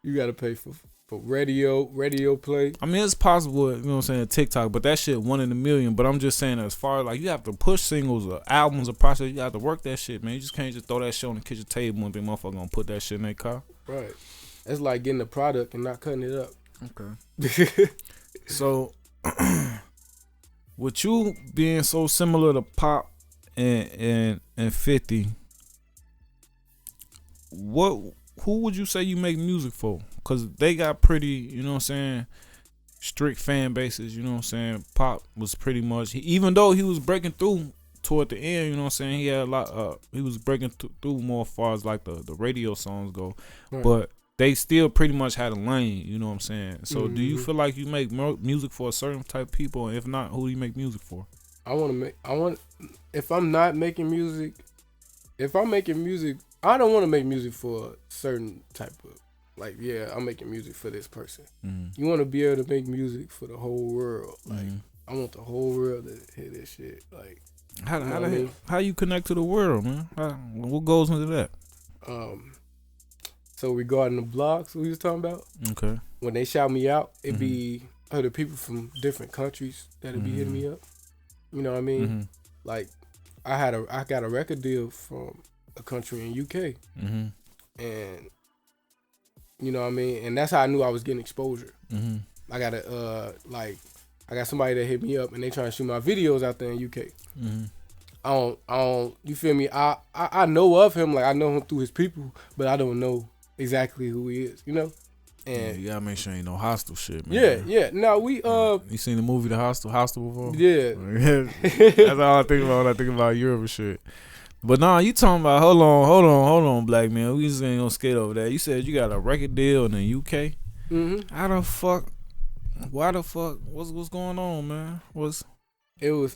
You gotta pay for radio play. I mean, it's possible, you know what I'm saying, TikTok, but that shit 1 in a million. But I'm just saying, as far as like, you have to push singles or albums or process, you have to work that shit, man. You just can't just throw that shit on the kitchen table and think motherfucker gonna put that shit in their car. Right. It's like getting a product and not cutting it up. Okay. So, with you being so similar to Pop and 50, who would you say you make music for? Because they got pretty, you know what I'm saying, strict fan bases, you know what I'm saying. Pop was pretty much, even though he was breaking through toward the end, you know what I'm saying, he had a lot, he was breaking through more as far as like the radio songs go. Right. But they still pretty much had a lane, you know what I'm saying. So do you feel like you make music for a certain type of people? And if not, who do you make music for? If I'm not making music, if I'm making music, I don't want to make music for a certain type of, like, yeah, I'm making music for this person. You want to be able to make music for the whole world. Like, I want the whole world to hear this shit. Like, how you connect to the world, man? What goes into that? So regarding the blogs we was talking about, okay, when they shout me out, it be other people from different countries that'll be hitting me up. You know what I mean? Like, I got a record deal from a country in UK, and you know what I mean, and that's how I knew I was getting exposure. I got somebody that hit me up and they trying to shoot my videos out there in UK. I don't, you feel me? I know of him, like I know him through his people, but I don't know exactly who he is, you know? And you gotta make sure ain't no hostile shit, man. Yeah. Now we you seen the movie The Hostel before? Yeah. That's all I think about when I think about Europe and shit. But nah, you talking about hold on, black man. We just ain't gonna skate over that. You said you got a record deal in the UK. How the fuck? Why the fuck? What's going on, man?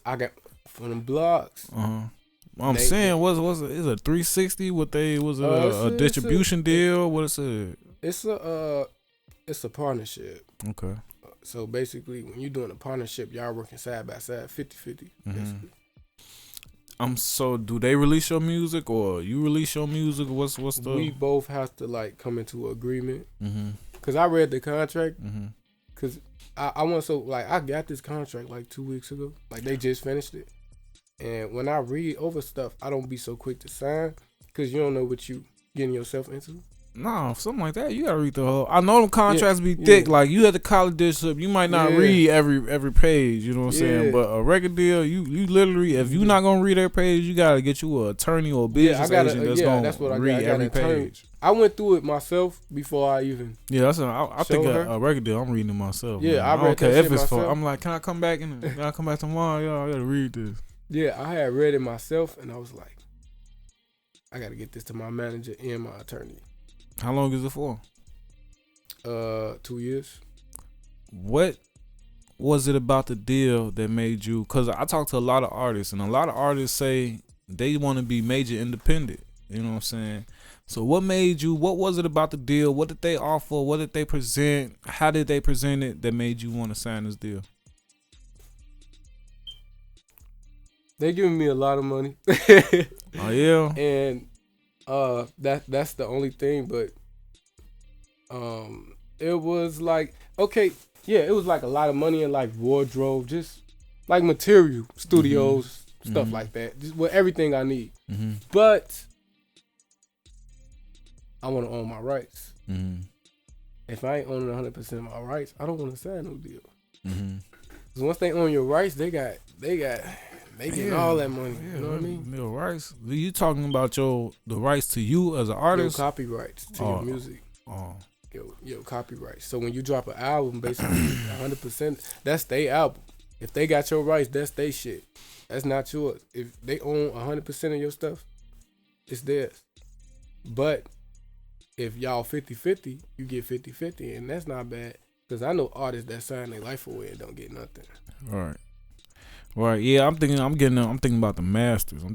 I got from them blogs. I'm saying, is a 360? What they was a distribution deal? What is it? It's a partnership. Okay. So basically, when you're doing a partnership, y'all working side by side, 50-50, basically. So do they release your music or you release your music? What's the? We both have to like come into agreement. Cause I read the contract. Cause I want I got this contract like 2 weeks ago. Like they just finished it. And when I read over stuff, I don't be so quick to sign because you don't know what you getting yourself into. No, something like that. You gotta read the whole. I know them contracts be thick. Like you at the college district, you might not read every page. You know what I'm saying? But a record deal, you literally, if you not gonna read every page, you gotta get you an attorney or a business agent that's gonna read every page. I went through it myself before I even. Yeah, I think a record deal. I'm reading it myself. Yeah, man. I read that shit myself. I'm like, can I come back tomorrow? Y'all, I gotta read this. Yeah, I had read it myself, and I was like, I gotta get this to my manager and my attorney. How long is it for? 2 years. What was it about the deal that made you? Because I talk to a lot of artists, and a lot of artists say they want to be major independent. You know what I'm saying? So what made you? What was it about the deal? What did they offer? What did they present? How did they present it that made you want to sign this deal? They giving me a lot of money. Oh yeah. And that's the only thing, but it was like it was like a lot of money and like wardrobe, just like material, studios, stuff like that, just with everything I need. But I want to own my rights. If I ain't owning 100% of my rights, I don't want to sign no deal. Because once they own your rights, they getting all that money. You know what I mean? Your rights. You talking about the rights to you as an artist? Your copyrights to your music. Your copyrights. So when you drop an album, basically 100%, that's their album. If they got your rights, that's their shit. That's not yours. If they own 100% of your stuff, it's theirs. But if y'all 50-50, you get 50-50, and that's not bad. Cause I know artists that sign their life away and don't get nothing. Right. Yeah, I'm thinking about the masters. I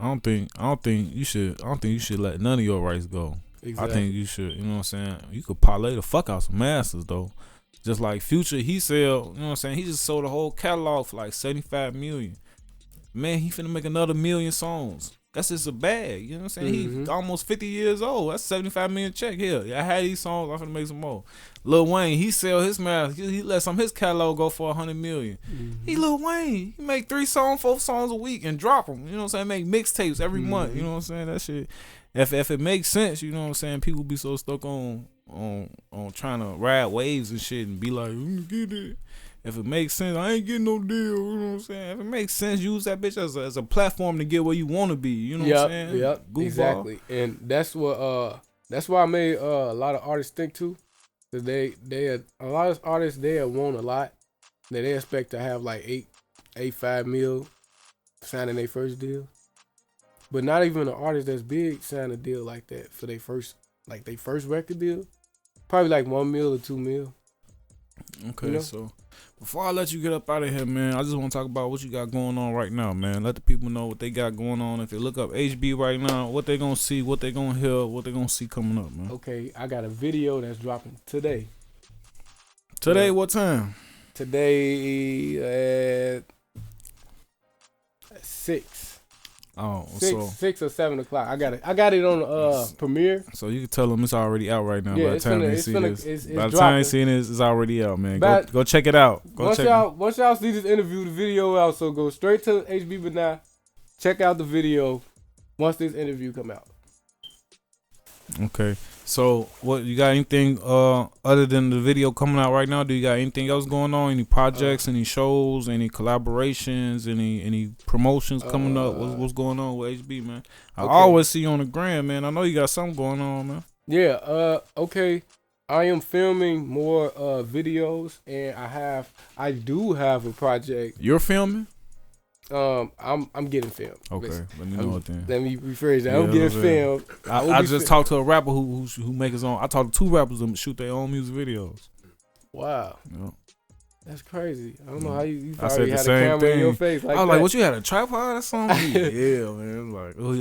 don't think you should let none of your rights go. Exactly. I think you should, you know what I'm saying? You could parlay the fuck out some masters though. Just like Future, he sell, you know what I'm saying? He just sold a whole catalog for like 75 million. Man, he finna make another 1 million songs. That's just a bag, you know what I'm saying? He almost 50 years old. That's 75 million check here. I had these songs, I'm finna make some more. Lil Wayne, he sell his mask. He let some of his catalog go for 100 million. He Lil Wayne, he make 3 songs, 4 songs a week and drop them. You know what I'm saying? Make mixtapes every month. You know what I'm saying? That shit. If it makes sense, you know what I'm saying? People be so stuck on trying to ride waves and shit and be like, get it. If it makes sense, I ain't getting no deal. You know what I'm saying? If it makes sense, use that bitch as a platform to get where you want to be. You know what I'm saying? Yep, exactly. And that's why I made a lot of artists think too. Cause a lot of artists they want a lot. They expect to have like 5 mil signing their first deal. But not even an artist that's big sign a deal like that for their first record deal. Probably like 1 mil or 2 mil. Okay, you know? So before I let you get up out of here, man, I just want to talk about what you got going on right now, man. Let the people know what they got going on. If they look up HB right now, what they gonna see, what they gonna hear, what they gonna see coming up, man. Okay, I got a video that's dropping today. Today, what time? Today at 6. Oh, 6 or 7 o'clock. I got it on Premiere. So you can tell them it's already out right now. Yeah, by the time they see this, by the time they see this, it's already out, man. Go check it out. Once y'all see this interview, the video out. So go straight to HBBENII. Check out the video once this interview come out. Okay. So what you got? Anything other than the video coming out right now? Do you got anything else going on? Any projects? Any shows? Any collaborations? Any promotions coming up? What's going on with HB, man? I always see you on the gram, man. I know you got something going on, man. Yeah. Okay. I am filming more videos, and I do have a project. You're filming? I'm getting filmed. Okay, let me know it then. Let me rephrase that. I'm getting filmed. I just talked to a rapper who make his own. I talked to 2 rappers who shoot their own music videos. Wow. Yep. That's crazy. I don't know how you I probably said the had a same camera thing. in your face like I was that. like, what, you had a tripod or something? Yeah, man.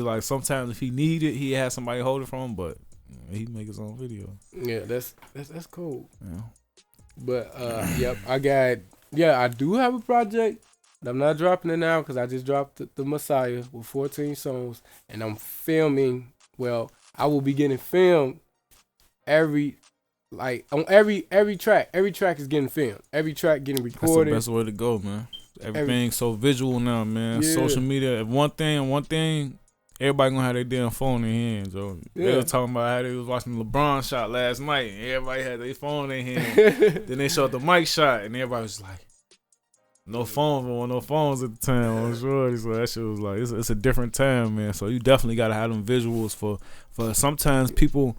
Like sometimes if he needed, he had somebody hold it from him, but he make his own video. Yeah, that's cool. Yeah. But yep, I do have a project. I'm not dropping it now because I just dropped the Messiah with 14 songs, and I'm filming. Well, I will be getting filmed on every track. Every track is getting filmed. Every track getting recorded. That's the best way to go, man. Everything's so visual now, man. Yeah. Social media. If one thing, everybody gonna have their damn phone in their hands, yo. Yeah. They were talking about how they was watching the LeBron shot last night, and everybody had their phone in their hand. Then they showed the Mike shot, and everybody was like, no phones at the time, I'm sure. So that shit was like, it's a different time, man. So you definitely gotta have them visuals for sometimes people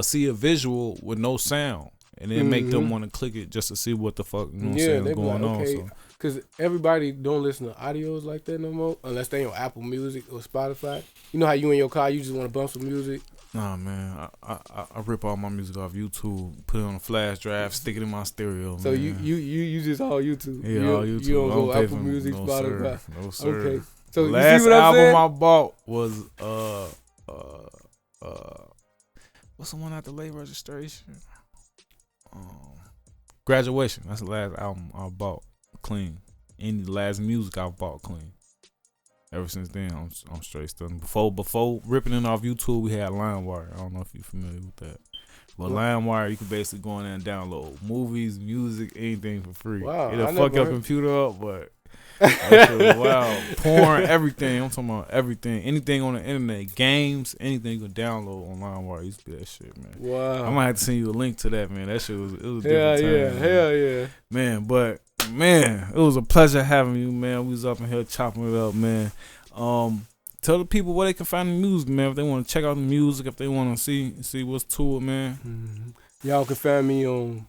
see a visual with no sound, and then make them want to click it just to see what the fuck, you know what I'm saying, is going on. So. Cause everybody don't listen to audios like that no more, unless they on Apple Music or Spotify. You know how you in your car, you just want to bump some music. Nah, man, I rip all my music off YouTube, put it on a flash drive, stick it in my stereo. So man. you just all YouTube. Yeah, all YouTube. You don't go Apple Music, Spotify. No sir. Okay. So the last you see what I'm album saying? I bought was what's the one after late registration? Graduation. That's the last album I bought clean. Any last music I bought clean. Ever since then, I'm straight stunned. Before ripping it off YouTube, we had LimeWire. I don't know if you're familiar with that. But LimeWire, you can basically go in there and download movies, music, anything for free. Wow, It'll fuck your computer up, but that shit was wild. Porn, everything. I'm talking about everything. Anything on the internet, games, anything you can download on LimeWire. Used to be that shit, man. Wow. I might have to send you a link to that, man. That shit was a different time. Hell yeah. Man, it was a pleasure having you, man. We was up in here chopping it up, man. Tell the people where they can find the music, man. If they want to check out the music, if they want to see what's to it, man. Mm-hmm. Y'all can find me on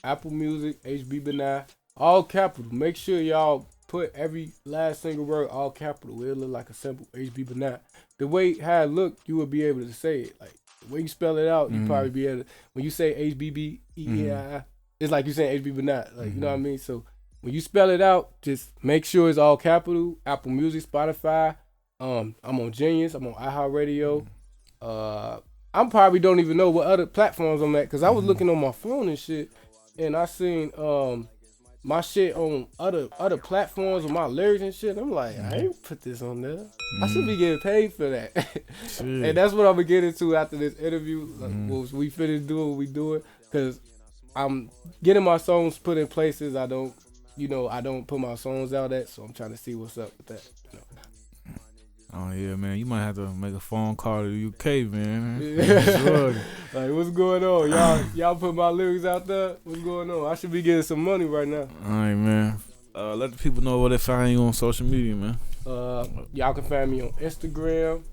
Apple Music, HBBENII, all capital. Make sure y'all put every last single word all capital. It'll look like a simple HBBENII. The way how it look, you will be able to say it. Like when you spell it out, you probably be able to, when you say HBBENII, it's like you saying HBBENII, like, you know what I mean? So when you spell it out, just make sure it's all capital. Apple Music, Spotify. I'm on Genius. I'm on iHeartRadio. I probably don't even know what other platforms I'm at, because I was looking on my phone and shit, and I seen my shit on other platforms with my lyrics and shit. I'm like, I ain't put this on there. I should be getting paid for that. And that's what I'm gonna get into after this interview. Like, once we finish doing what we doing, because I'm getting my songs put in places I don't put my songs out at, so I'm trying to see what's up with that. You know. Oh yeah, man. You might have to make a phone call to the UK, man. Like, what's going on? Y'all put my lyrics out there? What's going on? I should be getting some money right now. All right, man. Let the people know where they find you on social media, man. Y'all can find me on Instagram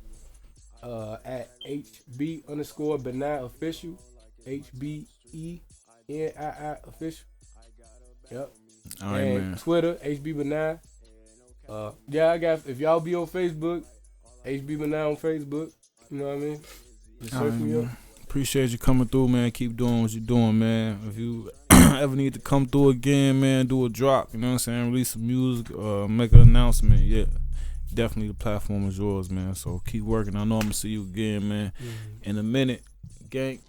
at HB_BENII official. HBENII official. Yep. All right, and man. Twitter, HBBENII. I got, if y'all be on Facebook, HBBENII on Facebook. You know what I mean? Just search me up. Appreciate you coming through, man. Keep doing what you're doing, man. If you ever need to come through again, man, do a drop, you know what I'm saying? Release some music, make an announcement. Yeah, definitely the platform is yours, man. So keep working. I know I'm going to see you again, man, in a minute. Gang.